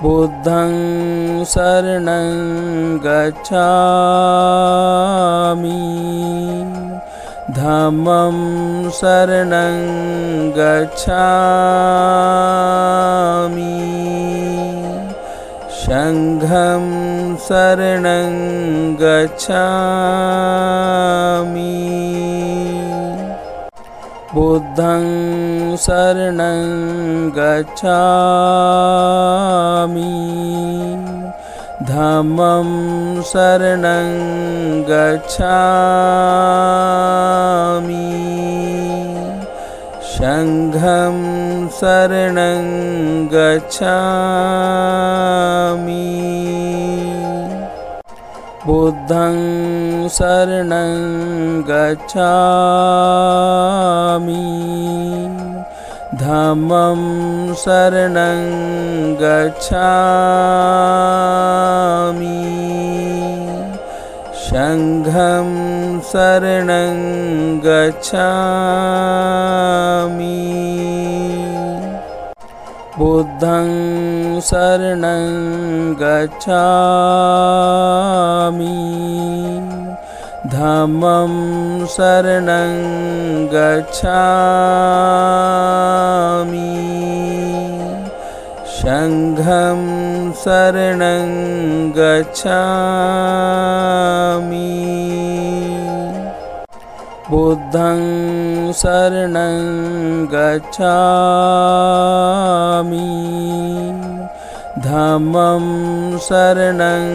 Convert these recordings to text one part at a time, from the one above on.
बुद्धं शरणं गच्छामि धम्मं शरणं गच्छामि संघं शरणं गच्छामि बुद्धं शरणं गच्छामि धम्मं शरणं गच्छामि संघं शरणं गच्छामि बुद्धं शरणं गच्छामि धम्मं शरणं गच्छामि संघं शरणं गच्छामि बुद्धं शरणं गच्छामि धम्मं शरणं गच्छामि संघं शरणं गच्छामि बुद्धं शरणं गच्छामि धम्मं शरणं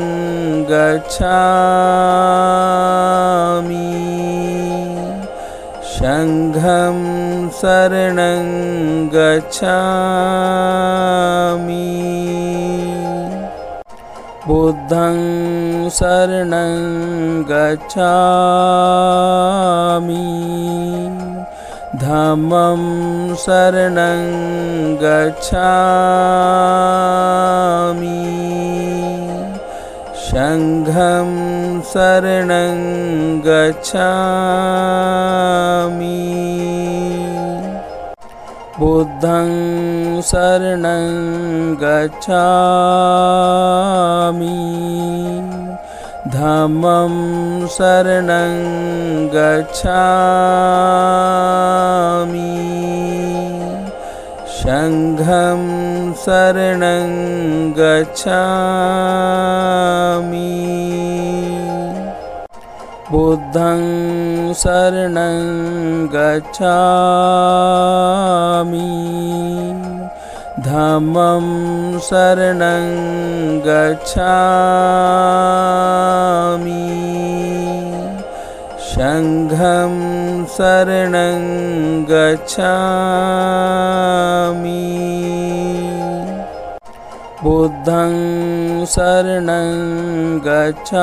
गच्छामि संघं शरणं गच्छामि बुद्धं शरणं गच्छामि धम्मं शरणं गच्छामि संघं शरणं गच्छामि बुद्धं शरणं गच्छामि धम्मं शरणं गच्छामि संघं शरणं गच्छामि बुद्धं शरणं गच्छामि धम्मं शरणं गच्छामि संघं शरणं गच्छामि बुद्धं शरणं गच्छामि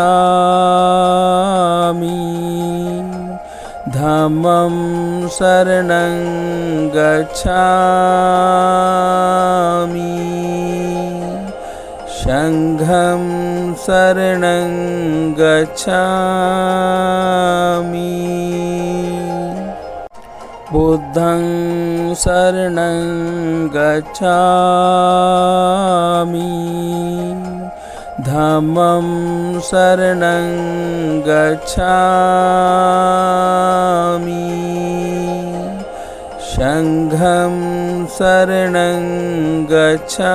धम्मं शरणं गच्छामि संघं शरणं गच्छामि बुद्धं शरणं गच्छामि धम्मं शरणं गच्छामि संघं शरणं गच्छामि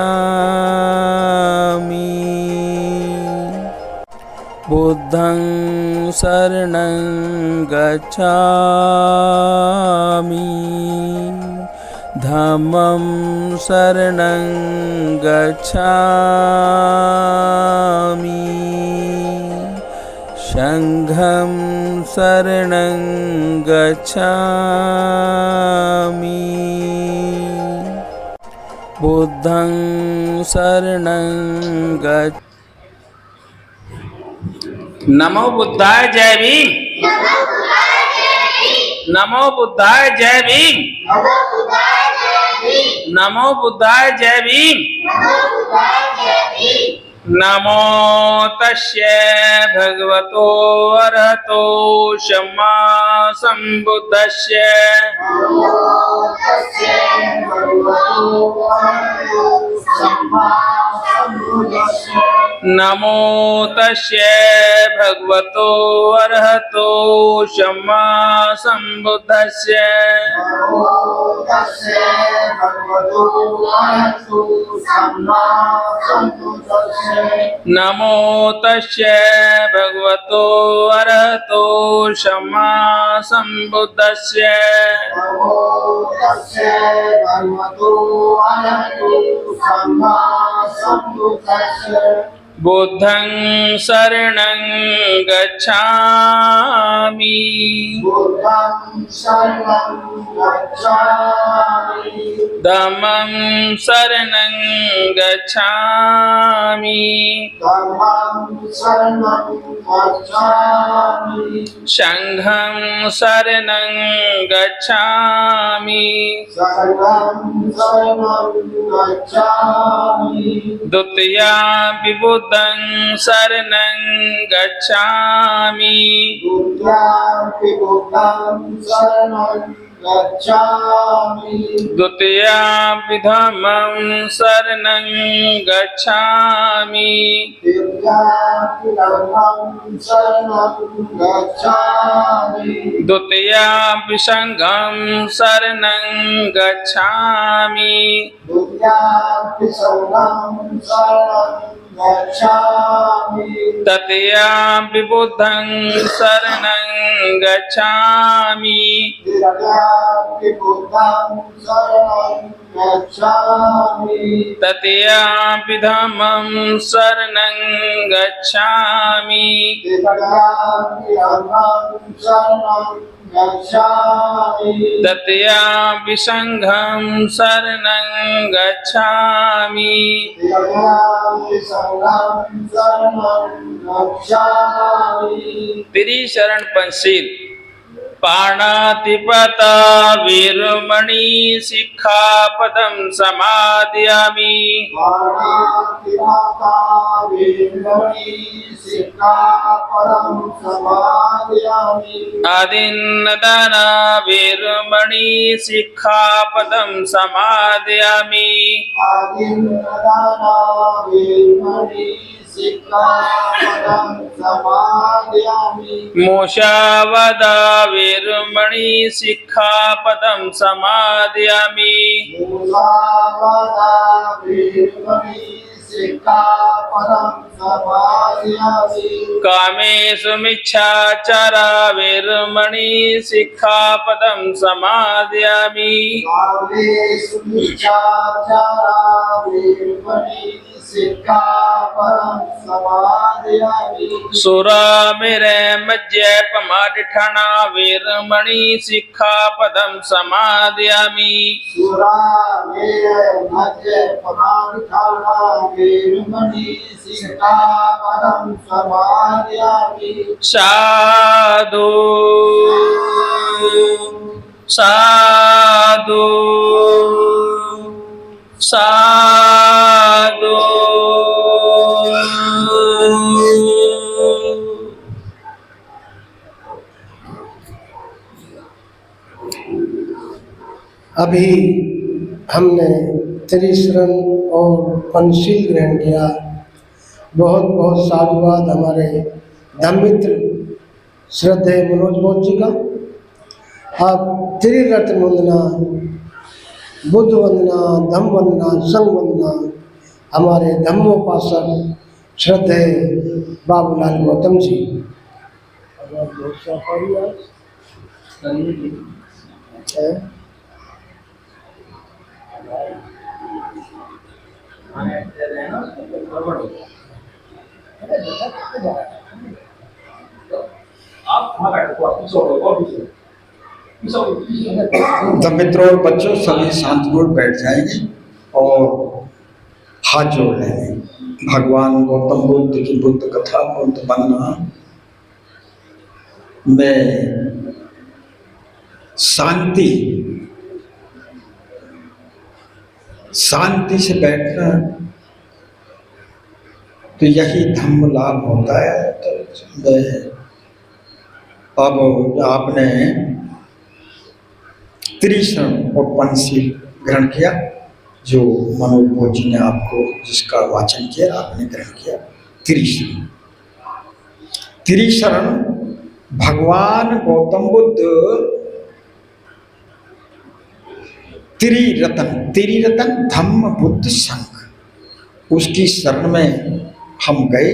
बुद्धं शरणं गच्छामि धम्मं शरणं गच्छामि संघं शरणं गच्छामि बुद्धं शरणं गच्छामि। नमो बुद्धाय जय भीम। नमो बुद्धाय जय भीम। नमो बुद्धाय जय भीम। नमो तस्य भगवतो अरहतो सम्मा संबुद्धस्य नमो तस्य भगवतो अरहतो सम्मा संबुद्धस्य नमो तस्य भगवतो अरहतो सम्मा संबुद्धस्य बुद्धं शरणं गच्छामि धम्मं शरणं गच्छामि संघं शरणं गच्छामि द्वितीयं बुद्धं शरणं गच्छामि द्वितीयं धम्मं शरणं गच्छामि द्वितीयं संघं शरणं गच्छामि तृतीयं बुद्धं शरणं गच्छामि तृतीयं धम्मं शरणं गच्छामि तृतीयं संघं शरणं गच्छामि त्रिशरण पंचशील पाणातिपाता वीरमणि सिक्खापदं समादयामि आदिन्नदाना वीरमणि सिक्खापदं समादयामि मोशावदा वीरमणि सिक्खापदं समादयामि कामेषु मिच्छाचारा वीरमणि सिक्खापदं समादयामि सुरामेरे मज्जपमादिठाना वीरमणि सिक्खापदं समादयामि साधु साधु साधु अभी हमने त्रिशरण और पंचशील ग्रहण किया। बहुत बहुत साधुवाद हमारे धम्मित्र श्रद्धेय मनोज बोध जी का। अब त्रिरत्न वंदना, बुद्ध वंदना, धम्म वंदना, संघ वंदना हमारे धम्मोपासक श्रद्धेय बाबूलाल गौतम जी। तो मित्रों और बच्चों सभी शांतिपूर्वक बैठ जाएंगे और हाथ जोड़ लेंगे। भगवान गौतम बुद्ध की बुद्ध कथा बुद्ध वंदना में शांति से बैठना तो यही धम्म लाभ होता है। तो अब आपने त्रिशरण और पंचशील ग्रहण किया, जो मनोज बोध जी ने आपको जिसका वाचन किया आपने ग्रहण किया। त्रिशरण, त्रिशरण भगवान गौतम बुद्ध त्रिरतन, त्रिरतन धम्म बुद्ध संघ, उसकी शरण में हम गए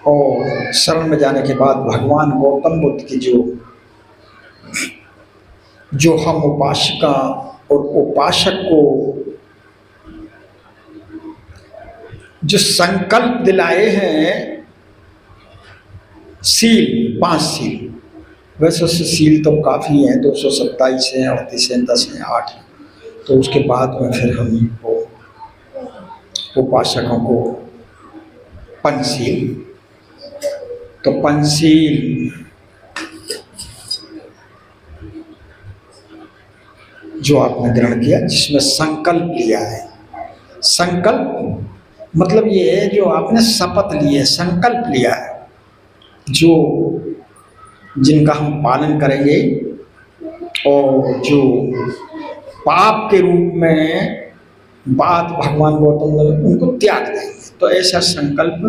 और शरण में जाने के बाद भगवान गौतम बुद्ध की जो हम उपासिका और उपासक को जो संकल्प दिलाए हैं, शील, 5 शील, वैसे शील तो काफ़ी हैं, 227 हैं, 38 हैं, 10 हैं, 8 हैं। तो उसके बाद में फिर हम उपासकों को पंचशील, तो पंचशील जो आपने ग्रहण किया जिसमें संकल्प लिया है। संकल्प मतलब ये है जो आपने शपथ ली है, संकल्प लिया है, जो जिनका हम पालन करेंगे और जो पाप के रूप में बात भगवान गौतम ने उनको त्याग देंगे। तो ऐसा संकल्प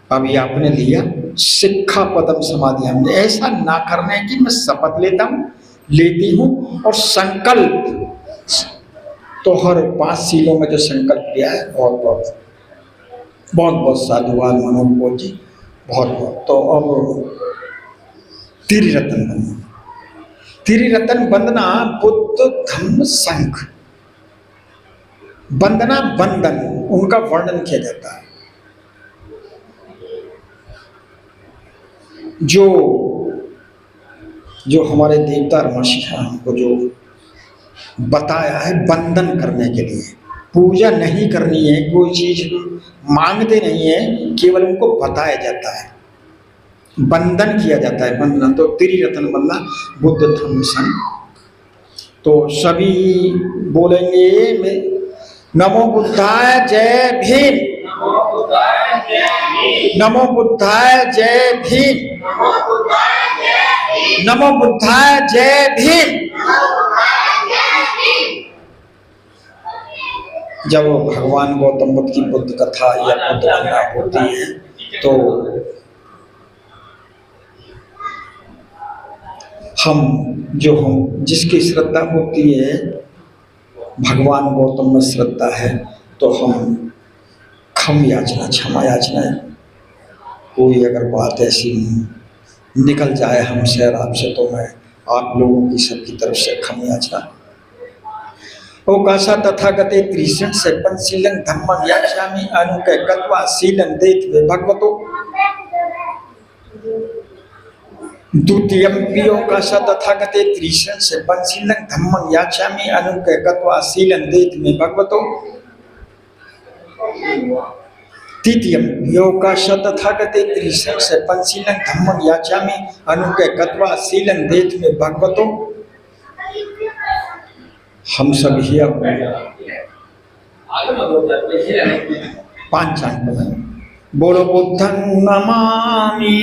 अभी आपने लिया। शिक्षा पदम समाधि, हमने ऐसा ना करने की मैं शपथ लेती हूँ और संकल्प तो हर 5 शीलों में जो संकल्प लिया है, बहुत बहुत साधुवाद मनोज बोध जी, बहुत। तो अब त्रिरत्न बंदना, त्रिरत्न बंदना बुद्ध धम्म संघ, वंदना बंधन उनका वर्णन किया जाता है। जो हमारे देवता मसीहा हमको जो बताया है बंधन करने के लिए, पूजा नहीं करनी है, कोई चीज मांगते नहीं है, केवल उनको बताया जाता है, बंधन किया जाता है। बंधन तो त्रिरत्न बनना बुद्ध धम्म संघ। तो सभी बोलेंगे नमो बुद्धाय जय भीम, नमो बुद्धाय जय भीम, नमो बुद्धाय जय भीम। जब भगवान गौतम बुद्ध की बुद्ध कथा या बुद्ध वंदना होती है तो हम जिसकी श्रद्धा होती है, भगवान गौतम में श्रद्धा है, तो हम क्षमा याचना कोई अगर बात ऐसी निकल जाए हमसे और आपसे, तो मैं आप लोगों की सबकी तरफ से क्षमा याचना। ओकाशा तथागते त्रिशरण से पंचशीलं धम्मं यास्यामि अनुके गत्वा शीलं देत्वे भगवतो। द्वितीयं ओकाशा तथागते त्रिशरण से पंचशीलं धम्मं यास्यामि अनुके गत्वा शीलं देत्वे भगवतो। तृतीयं योगाशा तथागते त्रिशरण से पंचशीलं धम्मं यास्यामि अनुके गत्वा शीलं देत्वे भगवतो। हम सब ही अब पांचांग बोलो बुद्धं नमामि,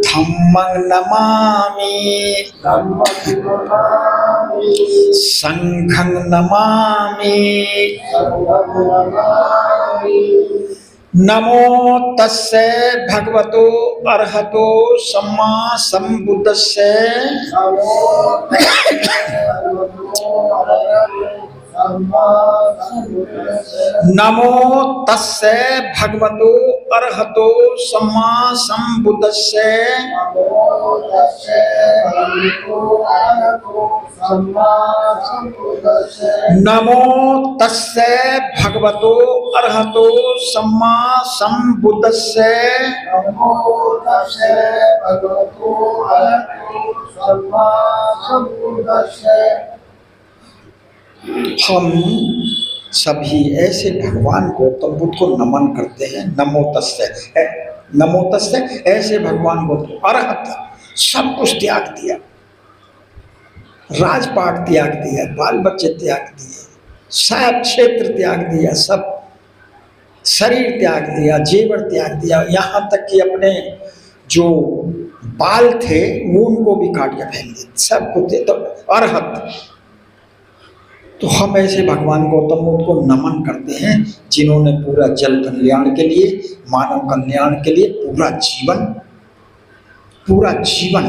धम्मं नमामि, संघं नमामि, नमो तस्से भगवतो अरहतो सम्मा संबुद्धस्से। नमो तस्से भगवतो अरहतो सम्मा संबुद्धस्से। नमो तस्से भगवतो अरहतो सम्मा संबुद्धस्से। हम सभी ऐसे भगवान गौतम बुद्ध को नमन करते हैं। नमो तस्से, नमो तस्से, ऐसे भगवान गौतम अरहत, सब कुछ त्याग दिया, राजपाट त्याग दिया, बाल बच्चे त्याग दिए, सब क्षेत्र त्याग दिया, सब शरीर त्याग दिया, जेवर त्याग दिया, यहाँ तक कि अपने जो बाल थे वो उनको भी काट के फेंक दिए, सब कुछ तो अरहत। तो हम ऐसे भगवान गौतम बुद्ध को नमन करते हैं जिन्होंने पूरा जल कल्याण के लिए, मानव कल्याण के लिए पूरा जीवन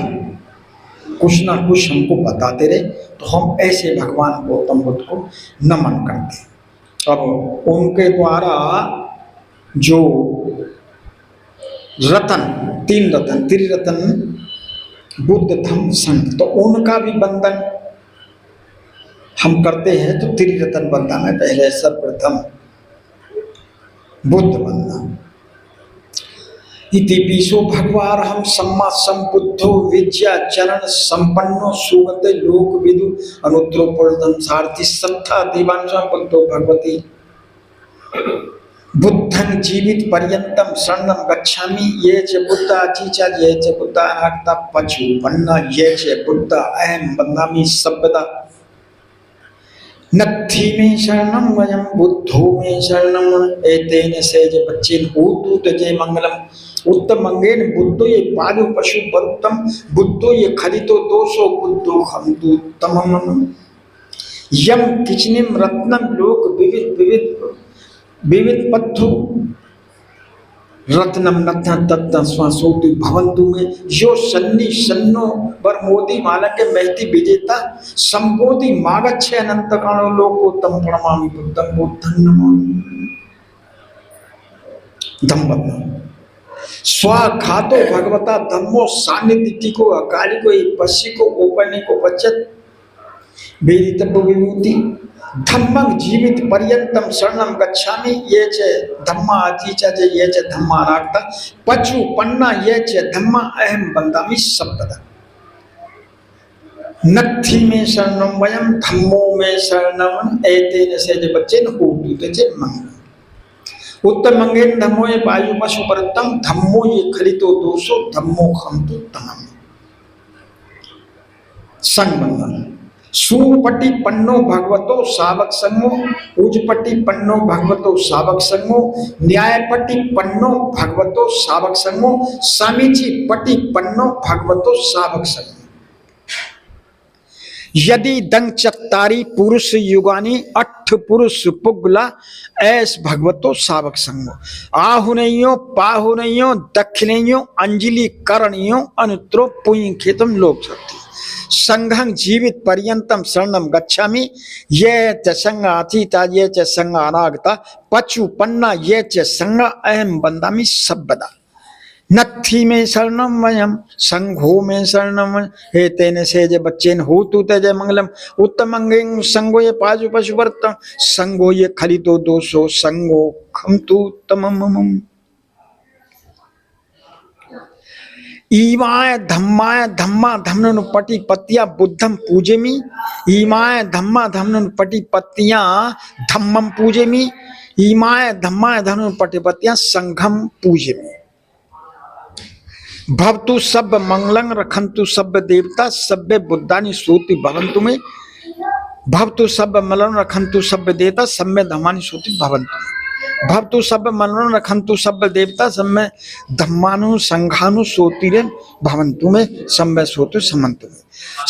कुछ ना कुछ हमको बताते रहे। तो हम ऐसे भगवान गौतम बुद्ध को नमन करते हैं। अब उनके द्वारा जो रतन, 3 रतन, त्रिरतन बुद्ध धम्म संघ, तो उनका भी बंधन हम करते हैं। तो त्रिरतन बंधन है, पहले सर्वप्रथम बुद्ध बंधन। इति पीछो भगवारहम सम्मा संबुद्धो विद्या चरण संपन्नो सुगते लोक विदु अनुत्तरो पुरुषम सारथि सत्ता दीवान संपन्नो भगवती बुद्धं जीवित पर्यंतम शरणं गच्छामि ये च बुद्धा चीचा ये च बुद्धा अनागता पचुपन्ना ये च बुद्धा अहम बन्धामि सर्वदा नत्थि में शरणं वयं बुद्धो में शरणं एतेन सेज बच्चेन होतु तजे मंगलम उत्तम मंगेन बुद्धो ये पालु पशु बरुत्तम बुद्धो ये खलितो दोषो बुद्धो हमतु तमम यम किचनिम रत्नम लोक विविध पत्थु रत्नम नत्थ तत्त स्वासोतु भवन्तु में यो सन्नि सन्नो वर मोदी माला के महति विजेता संबोधि मागच्छे अनंत कालो लोकोत्तम प्रणमामि बुद्धं बुद्धं नमामि धम्मपद स्वाघातो भगवता धम्मो सान्निध्य को अकाली को पश्य को ओपने को बचत वेदित विभूति धम्मं जीवित पर्यंतम शरणं गच्छामि ये च धम्मा अतीचा च ये च धम्मा अनागता पचु पन्ना ये च धम्मा अहम बन्धामि सर्वदा नत्थि में शरणं वयं धम्मो में शरणं एतेन सेज बच्चेन होतु तजे मंगलम उत्तम मंगेन धम्मो ये वायु पशु परतम धम्मो ये खलितो दोषो धम्मो खमतु तमम संबंधन सूपटी पन्नो भगवतो सावक संगो उजपटी पन्नो भगवतो सावक संगो न्यायपटी पन्नो भगवतो सावक संगो समीची पटी पन्नो भगवतो सावक संगो यदि दंग चत्तारी पुरुष युगानी अठ पुरुष पुगला ऐस भगवतो सावक संगो आहुनयो पाहुनयो दक्षिणयो अंजलि करणयो अनुत्रो पुण्य खेतम लोक शक्ति संघं जीवित पर्यंतम शरणं गच्छामि ये च संघ अतीता ये च संघ अनागता पचु पन्ना ये च संघ अहम बन्धामि सर्वदा नत्थि में शरणं वयं संघो में शरणं एतेन सेज बच्चेन होतु तजे मंगलम उत्तमंगेन संगो ये पाजु पशुवर्त संगो ये खलितो दोषो संगो खमतु तमम ईमाय धम्मा धम्मनु पटी पत्तिया बुद्धम पूजेमि ईमाय धम्मा धम्मनु पटी पत्तियां धम्मम पूजेमि ईमाय धम्मा धम्मनु पटी पत्तियां संघम पूजेमि भवतु सब मंगलं रखन्तु सब देवता सभ्य बुद्धानि सूति भवन्तु में भवतु सब मंगलं रखन्तु सब देवता सम्य धम्मानि सूति भवन्तु भवतु सब मनोरन रखन्तु सब देवता सम्य धम्मानु संघानु सोतिरे भवन्तु में सम्य सोतु समन्तु में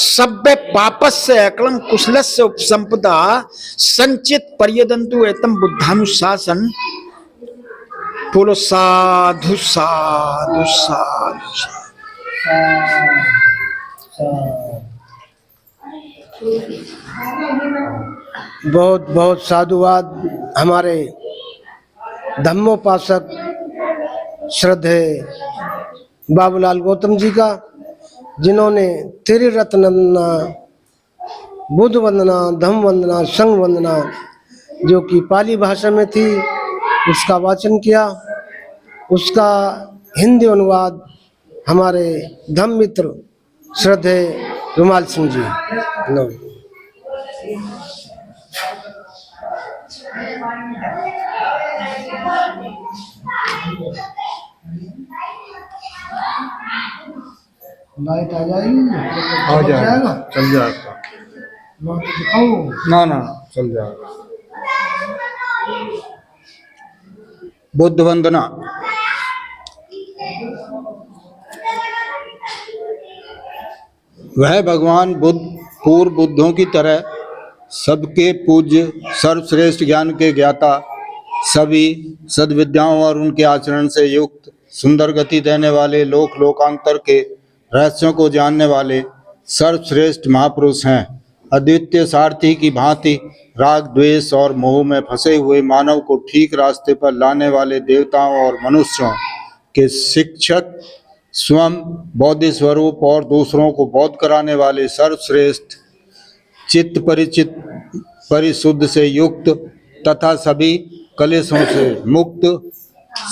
सभ्य पापस्य अकलम कुशलस्य उपसंपदा संचित पर्यदन्तु एतम बुद्धानुशासन बोलो साधु साधु साधु बहुत बहुत साधुवाद हमारे धम्मोपासक श्रद्धेय बाबूलाल गौतम जी का, जिन्होंने त्रिरत्न वंदना, बुद्ध वंदना, धम्म वंदना, संघ वंदना जो कि पाली भाषा में थी उसका वाचन किया। उसका हिंदी अनुवाद हमारे धम्म मित्र श्रद्धेय रुमाल सिंह जी लाइट आ जाएगी, आ जाएगा, चल जाएगा। दिखाओ ना चल जाएगा। बुद्ध वंदना। वह भगवान बुद्ध पूर्व बुद्धों की तरह सबके पूज्य सर्वश्रेष्ठ ज्ञान के ज्ञाता, सभी सद्विद्याओं और उनके आचरण से युक्त, सुंदर गति देने वाले, लोक लोकांतर के रहस्यों को जानने वाले सर्वश्रेष्ठ महापुरुष हैं। अद्वितीय सारथी की भांति राग द्वेष और मोह में फंसे हुए मानव को ठीक रास्ते पर लाने वाले देवताओं और मनुष्यों के शिक्षक, स्वयं बौद्ध स्वरूप और दूसरों को बौद्ध कराने वाले सर्वश्रेष्ठ, चित्त परिचित परिशुद्ध से युक्त तथा सभी कलेशों से मुक्त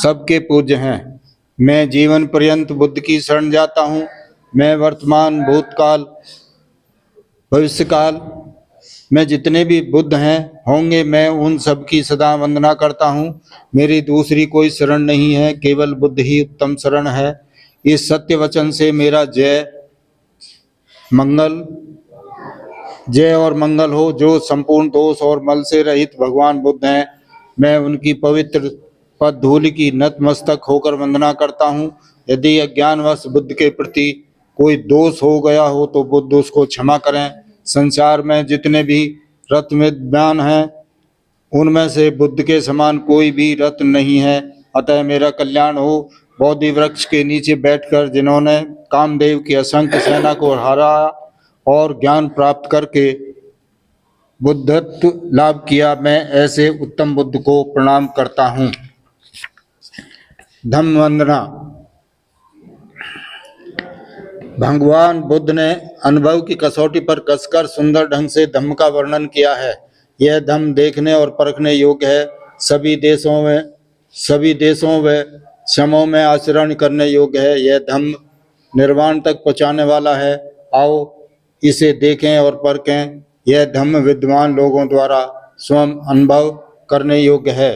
सबके पूज्य हैं। मैं जीवन पर्यंत बुद्ध की शरण जाता हूँ। मैं वर्तमान, भूतकाल, भविष्यकाल में जितने भी बुद्ध हैं होंगे, मैं उन सब की सदा वंदना करता हूँ। मेरी दूसरी कोई शरण नहीं है, केवल बुद्ध ही उत्तम शरण है। इस सत्य वचन से मेरा जय और मंगल हो। जो संपूर्ण दोष और मल से रहित भगवान बुद्ध हैं, मैं उनकी पवित्र पद धूलि की नतमस्तक होकर वंदना करता हूँ। यदि अज्ञानवश बुद्ध के प्रति कोई दोष हो गया हो तो बुद्ध उसको क्षमा करें। संसार में जितने भी रत्न विद्वान हैं उनमें से बुद्ध के समान कोई भी रत्न नहीं है, अतः मेरा कल्याण हो। बोधि वृक्ष के नीचे बैठकर जिन्होंने कामदेव की असंख्य सेना को हराया और ज्ञान प्राप्त करके बुद्धत्व लाभ किया, मैं ऐसे उत्तम बुद्ध को प्रणाम करता हूँ। धम्म वंदना। भगवान बुद्ध ने अनुभव की कसौटी पर कसकर सुंदर ढंग से धम्म का वर्णन किया है। यह धम्म देखने और परखने योग्य है। सभी देशों व समों में आचरण करने योग्य है। यह धम्म निर्वाण तक पहुँचाने वाला है। आओ इसे देखें और परखें। यह धम्म विद्वान लोगों द्वारा स्वयं अनुभव करने योग्य है।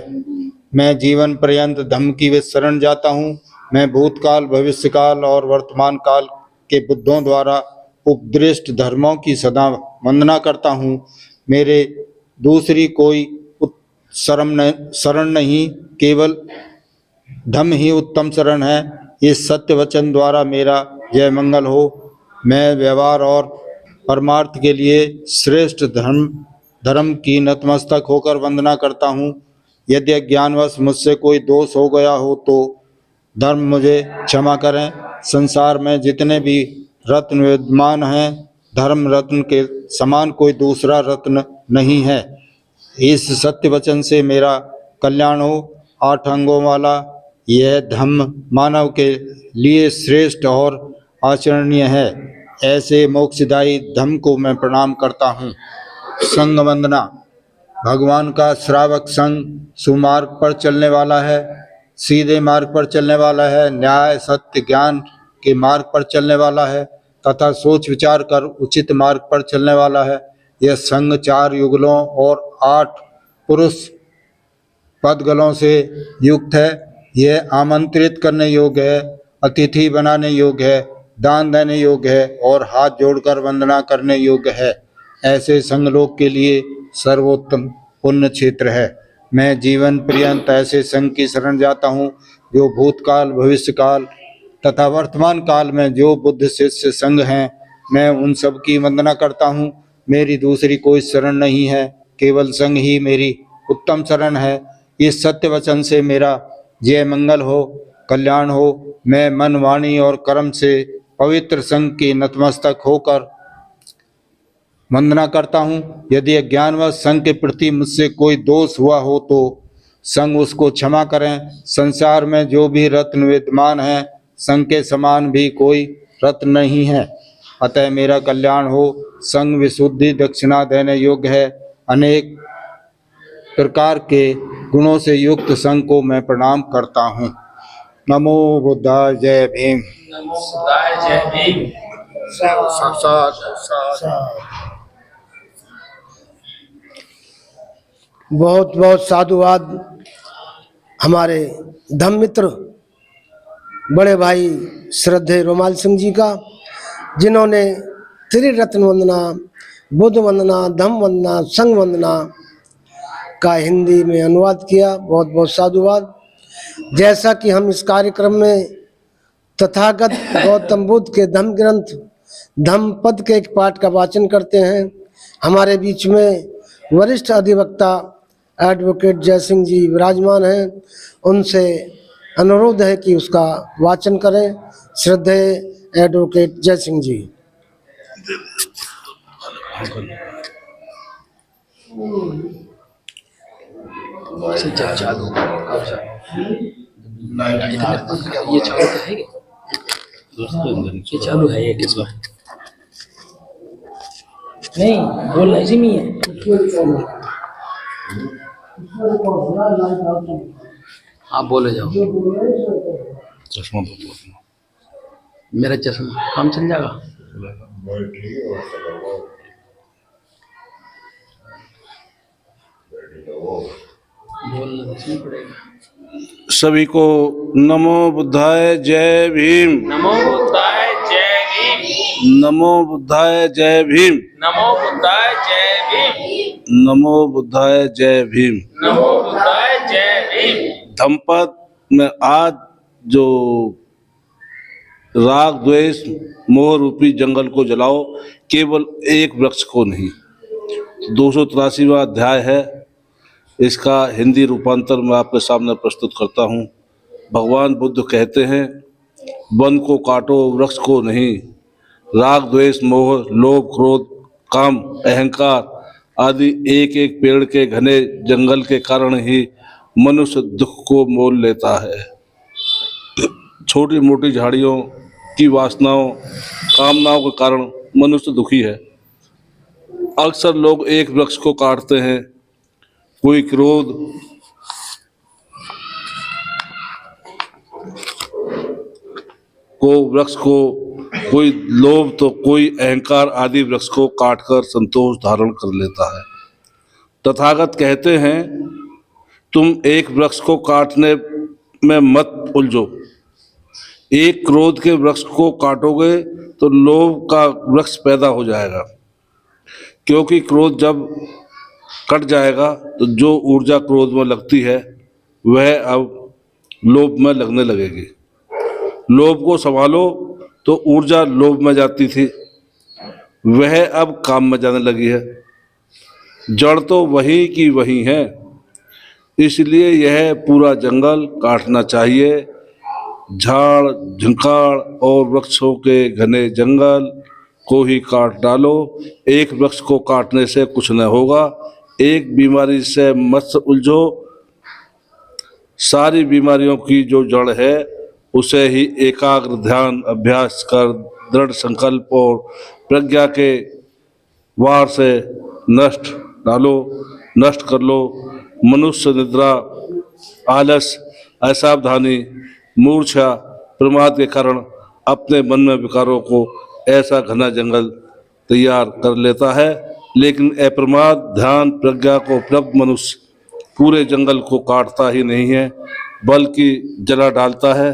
मैं जीवन पर्यंत धम्म की वे शरण जाता हूँ। मैं भूतकाल, भविष्यकाल और वर्तमान काल के बुद्धों द्वारा उपदृष्ट धर्मों की सदा वंदना करता हूँ। मेरे दूसरी कोई शरण नहीं, केवल धम्म ही उत्तम शरण है। इस सत्य वचन द्वारा मेरा जय मंगल हो। मैं व्यवहार और परमार्थ के लिए श्रेष्ठ धर्म की नतमस्तक होकर वंदना करता हूँ। यदि अज्ञानवश मुझसे कोई दोष हो गया हो तो धर्म मुझे क्षमा करें। संसार में जितने भी रत्न विद्यमान हैं, धर्म रत्न के समान कोई दूसरा रत्न नहीं है। इस सत्य वचन से मेरा कल्याण हो। 8 अंगों वाला यह धम्म मानव के लिए श्रेष्ठ और आचरणीय है। ऐसे मोक्षदायी धम्म को मैं प्रणाम करता हूँ। संग वंदना। भगवान का श्रावक संग सुमार्ग पर चलने वाला है, सीधे मार्ग पर चलने वाला है, न्याय, सत्य, ज्ञान के मार्ग पर चलने वाला है तथा सोच विचार कर उचित मार्ग पर चलने वाला है। यह संग 4 युगलों और 8 पुरुष पदगलों से युक्त है। यह आमंत्रित करने योग्य है, अतिथि बनाने योग्य है, दान देने योग्य है और हाथ जोड़कर वंदना करने योग्य है। ऐसे संगलोक के लिए सर्वोत्तम पुण्य क्षेत्र है। मैं जीवन पर्यंत ऐसे संघ की शरण जाता हूँ जो भूतकाल, भविष्यकाल तथा वर्तमान काल में जो बुद्ध शिष्य संघ हैं, मैं उन सब की वंदना करता हूँ। मेरी दूसरी कोई शरण नहीं है, केवल संघ ही मेरी उत्तम शरण है। इस सत्य वचन से मेरा जय मंगल हो, कल्याण हो। मैं मन, वाणी और कर्म से पवित्र संघ की नतमस्तक होकर वंदना करता हूँ। यदि अज्ञानवश संघ के प्रति मुझसे कोई दोष हुआ हो तो संघ उसको क्षमा करें। संसार में जो भी रत्न विद्यमान हैं, संघ के समान भी कोई रत्न नहीं है, अतः मेरा कल्याण हो। संघ विशुद्धि दक्षिणा देने योग्य है। अनेक प्रकार के गुणों से युक्त संघ को मैं प्रणाम करता हूँ। नमो बुद्धाय, जय भीम। नमो बुद्धाय, जय भीम। बहुत बहुत साधुवाद हमारे धम्म मित्र बड़े भाई श्रद्धेय रोमाल सिंह जी का, जिन्होंने त्रिरत्न वंदना, बुद्ध वंदना, धम्म वंदना, संघ वंदना का हिंदी में अनुवाद किया। बहुत बहुत साधुवाद। जैसा कि हम इस कार्यक्रम में तथागत गौतम बुद्ध के धम्म ग्रंथ धम्मपद के एक पाठ का वाचन करते हैं, हमारे बीच में वरिष्ठ अधिवक्ता एडवोकेट जय सिंह जी विराजमान हैं। उनसे अनुरोध है कि उसका वाचन करें। श्रद्धेय एडवोकेट जय सिंह जी। ये चालू है ये किस बात नहीं बोलना इसी में है। आप बोले जाओ। चश्मा तो मेरा चश्मा काम चल जाएगा। बोलना इसमें पड़ेगा। सभी को नमो बुद्धाय जय भीम। नमो बुद्धाय जय भीम। नमो बुद्धाय जय भीम। नमो बुद्धाय जय भीम। नमो बुद्धाय जय भीम। नमो बुद्धाय जय भीम। धम्मपद में आज जो राग द्वेष मोह रूपी जंगल को जलाओ, केवल एक वृक्ष को नहीं। 283वां अध्याय है। इसका हिंदी रूपांतर मैं आपके सामने प्रस्तुत करता हूँ। भगवान बुद्ध कहते हैं, वन को काटो, वृक्ष को नहीं। राग द्वेष मोह लोभ क्रोध काम अहंकार आदि एक एक पेड़ के घने जंगल के कारण ही मनुष्य दुख को मोल लेता है। छोटी मोटी झाड़ियों की वासनाओं कामनाओं के कारण मनुष्य दुखी है। अक्सर लोग एक वृक्ष को काटते हैं, कोई क्रोध को वृक्ष को, कोई लोभ तो कोई अहंकार आदि वृक्ष को काटकर संतोष धारण कर लेता है। तथागत कहते हैं, तुम एक वृक्ष को काटने में मत उलझो। एक क्रोध के वृक्ष को काटोगे तो लोभ का वृक्ष पैदा हो जाएगा, क्योंकि क्रोध जब कट जाएगा तो जो ऊर्जा क्रोध में लगती है वह अब लोभ में लगने लगेगी। लोभ को संभालो तो ऊर्जा लोभ में जाती थी, वह अब काम में जाने लगी है। जड़ तो वही की वही है, इसलिए यह पूरा जंगल काटना चाहिए। झाड़ झंखाड़ और वृक्षों के घने जंगल को ही काट डालो। एक वृक्ष को काटने से कुछ न होगा। एक बीमारी से मत उलझो, सारी बीमारियों की जो जड़ है उसे ही एकाग्र ध्यान अभ्यास कर दृढ़ संकल्प और प्रज्ञा के वार से नष्ट कर लो। मनुष्य निद्रा, आलस, असावधानी, मूर्छा, प्रमाद के कारण अपने मन में विकारों को ऐसा घना जंगल तैयार कर लेता है, लेकिन अप्रमाद ध्यान प्रज्ञा को उपलब्ध मनुष्य पूरे जंगल को काटता ही नहीं है, बल्कि जला डालता है।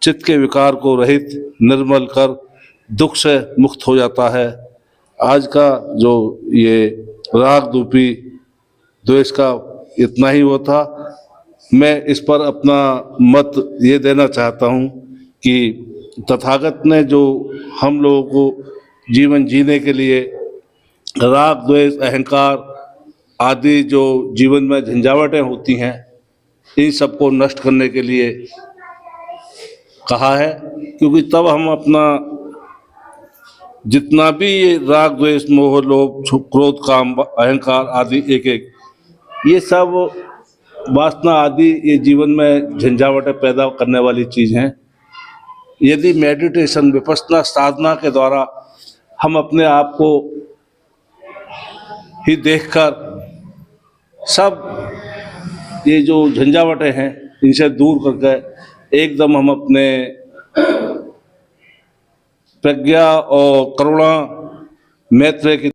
चित्त के विकार को रहित निर्मल कर दुख से मुक्त हो जाता है। आज का जो ये राग रूपी द्वेष का इतना ही वो था। मैं इस पर अपना मत ये देना चाहता हूँ कि तथागत ने जो हम लोगों को जीवन जीने के लिए राग द्वेष अहंकार आदि जो जीवन में झंझावटें होती हैं, इन सबको नष्ट करने के लिए कहा है, क्योंकि तब हम अपना जितना भी ये राग द्वेष मोह लोभ क्रोध काम अहंकार आदि एक एक ये सब वासना आदि ये जीवन में झंझावटें पैदा करने वाली चीज़ हैं। यदि मेडिटेशन विपश्यना साधना के द्वारा हम अपने आप को ही देखकर सब ये जो झंझावटें हैं इनसे दूर करके एकदम हम अपने प्रज्ञा और करुणा मैत्री की